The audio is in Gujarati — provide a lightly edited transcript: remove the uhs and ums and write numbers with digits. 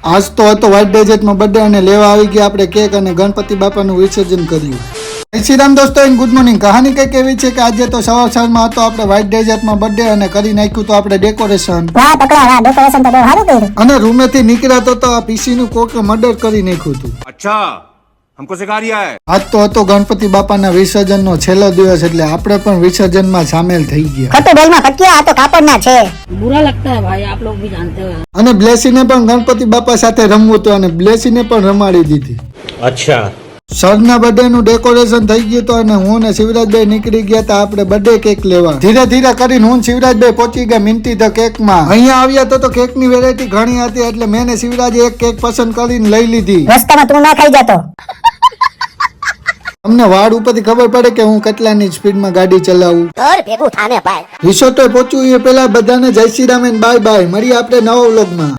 આજ તો હતો વ્હાઇટ ડેઝર્ટમાં બર્થડે અને લેવા આવી ગયા આપણે કેક અને ગણપતિ બાપાનું વિસર્જન કર્યું. જય શ્રી રામ દોસ્તો, ગુડ મોર્નિંગ. કહાની કંઈક એવી છે કે આજે તો સવારમાં હતો આપણે વ્હાઇટ ડેઝર્ટમાં બર્થડે અને કરી નાખ્યું તો આપણે ડેકોરેશન. વાહ પકડા, વાહ ડેકોરેશન તો બહુ સારું કર્યું. અને રૂમેથી નીકળ્યા તો આ પીસી નું કોકે મર્ડર કરી નાખ્યું હતું. અચ્છા, हमको सिखा रिया है. આજ તો હતો ગણપતિ બાપાના વિસર્જનનો છેલ્લો દિવસ એટલે આપણે પણ વિસર્જનમાં સામેલ થઈ ગયા. ખોટું બોલમાં ફટક્યા, આ તો કાપડના છે. बुरा लगता है भाई, आप लोग भी जानते हो. અને બ્લેસીને પણ ગણપતિ બાપા સાથે રમવું હતું અને બ્લેસીને પણ રમાડી દીધી. अच्छा, સરના બર્થડે નું ડેકોરેશન થઈ ગયું હતું અને હું ને શિવરાજભાઈ નીકળી ગયા હતા આપણે બર્થડે કેક લેવા. ધીરે ધીરે કરીને હું શિવરાજભાઈ પહોંચી ગયા મિન્ટી ધ કેક માં. અહીંયા આવ્યા તો કેક ની વેરાયટી ઘણી હતી એટલે મેં ને શિવરાજે એક કેક પસંદ કરીને લઈ લીધી. રસ્તામાં તું ના ખાઈ જતો. અમને વાડ ઉપરથી ખબર પડે કે હું કેટલાની સ્પીડમાં ગાડી ચલાવું. ઘર ભેગું થાને ભાઈ. રિસોર્ટ પહોંચવું એ પેલા બધાને જય Shri Ram and bye bye. મળીએ આપણે નવા વ્લોગમાં.